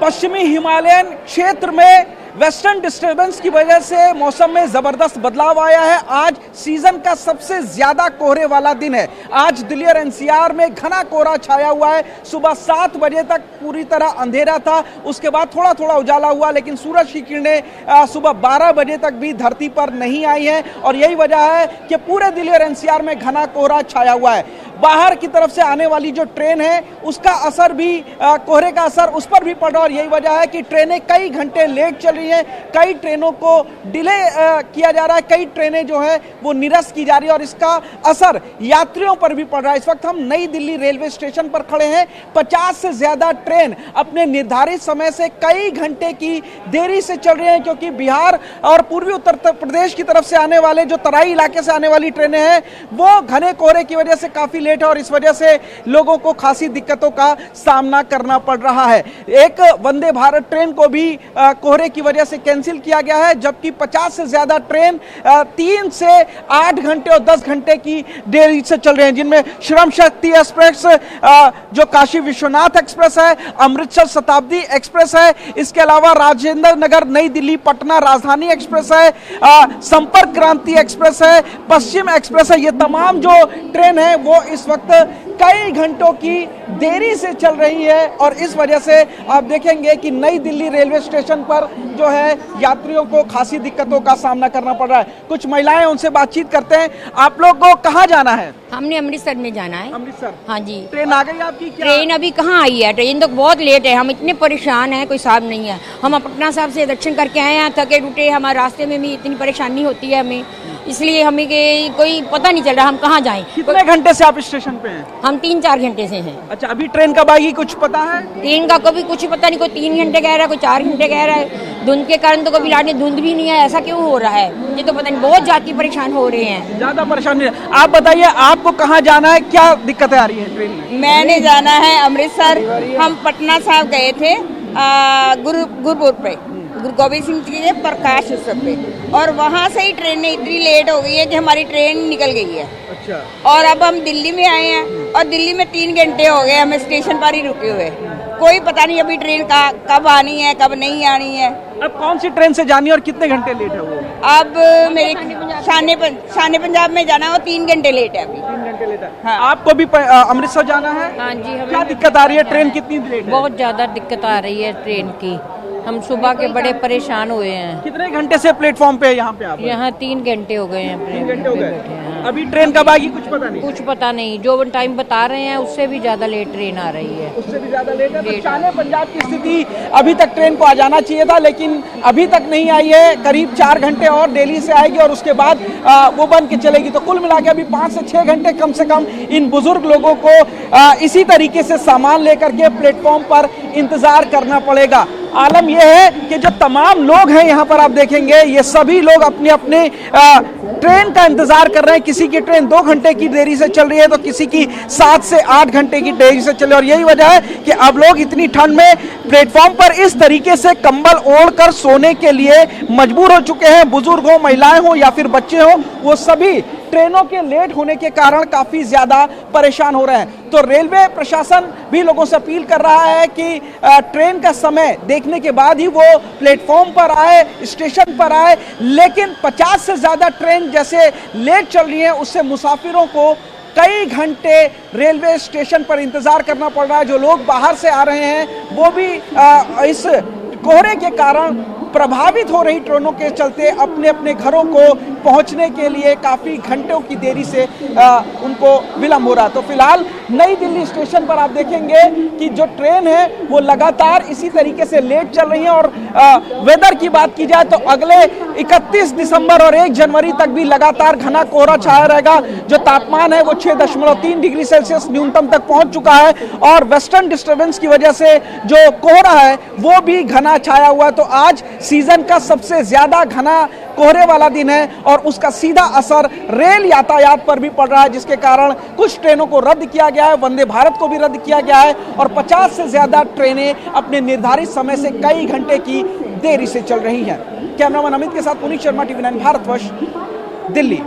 पश्चिमी हिमालयन क्षेत्र में वेस्टर्न डिस्टर्बेंस की वजह से मौसम में जबरदस्त बदलाव आया है। आज सीजन का सबसे ज्यादा कोहरे वाला दिन है। आज दिल्ली और एनसीआर में घना कोहरा छाया हुआ है। सुबह 7 बजे तक पूरी तरह अंधेरा था, उसके बाद थोड़ा थोड़ा उजाला हुआ, लेकिन सूरज की किरणें सुबह 12 बजे तक भी धरती पर नहीं आई है और यही वजह है कि पूरे दिल्ली और एनसीआर में घना कोहरा छाया हुआ है। बाहर की तरफ से आने वाली जो ट्रेन है उसका असर भी, कोहरे का असर उस पर भी पड़ रहा है और यही वजह है कि ट्रेनें कई घंटे लेट चल रही हैं। कई ट्रेनों को डिले किया जा रहा है, कई ट्रेनें जो है वो निरस्त की जा रही है और इसका असर यात्रियों पर भी पड़ रहा है। इस वक्त हम नई दिल्ली रेलवे स्टेशन पर खड़े हैं। 50 से ज्यादा ट्रेन अपने निर्धारित समय से कई घंटे की देरी से चल रही हैं, क्योंकि बिहार और पूर्वी उत्तर प्रदेश की तरफ से आने वाले जो तराई इलाके से आने वाली ट्रेनें हैं वो घने कोहरे की वजह से काफी लेट है और इस वजह से लोगों को खासी दिक्कतों का सामना करना पड़ रहा है। एक वंदे भारत ट्रेन को भी कोहरे की वजह से कैंसिल किया गया है, जबकि 50 से ज्यादा ट्रेन 3 से 8 घंटे और 10 घंटे की देरी से चल रहे हैं, जिनमें श्रम शक्ति एक्सप्रेस, जो काशी विश्वनाथ एक्सप्रेस है, अमृतसर शताब्दी एक्सप्रेस है, इसके अलावा राजेंद्र नगर नई दिल्ली पटना राजधानी एक्सप्रेस है, संपर्क क्रांति एक्सप्रेस है, पश्चिम एक्सप्रेस है। ये तमाम जो ट्रेन है वो इस वक्त कई घंटों की देरी से चल रही है और इस वजह से आप देखेंगे कि नई दिल्ली रेलवे स्टेशन पर जो है यात्रियों को खासी दिक्कतों का सामना करना पड़ रहा है। कुछ महिलाएं, उनसे बातचीत करते हैं। आप लोग को कहाँ जाना है? हमने अमृतसर में जाना है। अमृतसर? हाँ जी। ट्रेन आ गई आपकी? क्या ट्रेन अभी कहाँ आई है? ट्रेन तो बहुत लेट है। हम इतने परेशान हैं, कोई हिसाब नहीं है। हम पटना साहब से दर्शन करके आए हैं, थके टूटे। हमारे रास्ते में भी इतनी परेशानी होती है हमें, इसलिए हमें कोई पता नहीं चल रहा हम कहाँ जाएं। कितने घंटे से आप स्टेशन पे हैं? हम 3-4 घंटे से हैं। अच्छा, अभी ट्रेन कब आएगी कुछ पता है? ट्रेन का कभी कुछ पता नहीं, कोई 3 घंटे कह रहा है, कोई 4 घंटे कह रहा है। धुंध के कारण तो कभी लाने धुंध भी नहीं है। ऐसा क्यों हो रहा है ये तो पता नहीं। बहुत जाती परेशान हो रहे हैं। ज्यादा परेशानी है। आप बताइए, आपको कहाँ जाना है, क्या दिक्कतें आ रही है ट्रेन में? मैंने जाना है अमृतसर। हम पटना साहब गए थे गुरुपुर पे, गुरु गोविंद सिंह जी के प्रकाश उत्सव पे, और वहाँ से ही ट्रेनें इतनी लेट हो गई है कि हमारी ट्रेन निकल गई है। अच्छा। और अब हम दिल्ली में आए हैं और दिल्ली में 3 घंटे हो गए हमें स्टेशन पर ही रुके हुए। कोई पता नहीं अभी ट्रेन का कब आनी है कब नहीं आनी है। अब कौन सी ट्रेन से जानी है और कितने घंटे लेट है वो? अब मेरे शान पंजाब में जाना है, वो 3 घंटे लेट है अभी। 3 घंटे लेट है। हाँ। आपको भी अमृतसर जाना है? हाँ जी। क्या दिक्कत आ रही है? ट्रेन कितनी लेट है? बहुत ज्यादा दिक्कत आ रही है ट्रेन की। हम सुबह के बड़े परेशान हुए हैं। कितने घंटे से प्लेटफॉर्म पे यहाँ पे आप? यहाँ 3 घंटे हो गए हैं। 3 घंटे हो गए। हाँ। अभी ट्रेन कब आएगी कुछ पता नहीं? कुछ पता नहीं। जो टाइम बता रहे हैं उससे भी ज्यादा लेट ट्रेन आ रही है। उससे भी ज्यादा लेट है। तो शान पंजाब की स्थिति, अभी तक ट्रेन को आ जाना चाहिए था लेकिन अभी तक नहीं आई है। करीब 4 घंटे और दिल्ली से आएगी और उसके बाद वो बन के चलेगी। तो कुल मिला के अभी 5 से 6 घंटे कम से कम इन बुजुर्ग लोगों को इसी तरीके से सामान लेकर के प्लेटफॉर्म पर इंतजार करना पड़ेगा। आलम यह है कि जो तमाम लोग हैं यहाँ पर आप देखेंगे, ये सभी लोग अपने अपने ट्रेन का इंतजार कर रहे हैं। किसी की ट्रेन 2 घंटे की देरी से चल रही है तो किसी की 7 से 8 घंटे की देरी से चल रही है और यही वजह है कि अब लोग इतनी ठंड में प्लेटफॉर्म पर इस तरीके से कंबल ओढ़कर सोने के लिए मजबूर हो चुके हैं। बुजुर्ग हो, महिलाएं हो या फिर बच्चे हो, वो सभी ट्रेनों के लेट होने के कारण काफी ज्यादा परेशान हो रहे हैं। तो रेलवे प्रशासन भी लोगों से अपील कर रहा है कि ट्रेन का समय देखने के बाद ही वो प्लेटफॉर्म पर आए, स्टेशन पर आए। लेकिन 50 से ज्यादा ट्रेन जैसे लेट चल रही है, उससे मुसाफिरों को कई घंटे रेलवे स्टेशन पर इंतजार करना पड़ रहा है। जो लोग बाहर से आ रहे हैं वो भी इस कोहरे के कारण प्रभावित हो रही ट्रेनों के चलते अपने अपने घरों को पहुंचने के लिए काफी घंटों की देरी से उनको विलंब हो रहा है। तो फिलहाल नई दिल्ली स्टेशन पर आप देखेंगे कि जो ट्रेन है वो लगातार इसी तरीके से लेट चल रही है और वेदर की बात की जाए तो अगले 31 दिसंबर और 1 जनवरी तक भी लगातार घना कोहरा छाया रहेगा। जो तापमान है वो 6.3 डिग्री सेल्सियस न्यूनतम तक पहुंच चुका है और वेस्टर्न डिस्टर्बेंस की वजह से जो कोहरा है वो भी घना छाया हुआ है। तो आज सीजन का सबसे ज्यादा घना कोहरे वाला दिन है और उसका सीधा असर रेल यातायात पर भी पड़ रहा है, जिसके कारण कुछ ट्रेनों को रद्द किया गया है। वंदे भारत को भी रद्द किया गया है और 50 से ज्यादा ट्रेनें अपने निर्धारित समय से कई घंटे की देरी से चल रही हैं। कैमरामैन अमित के साथ पुनीत शर्मा, TV9 भारतवर्ष, दिल्ली।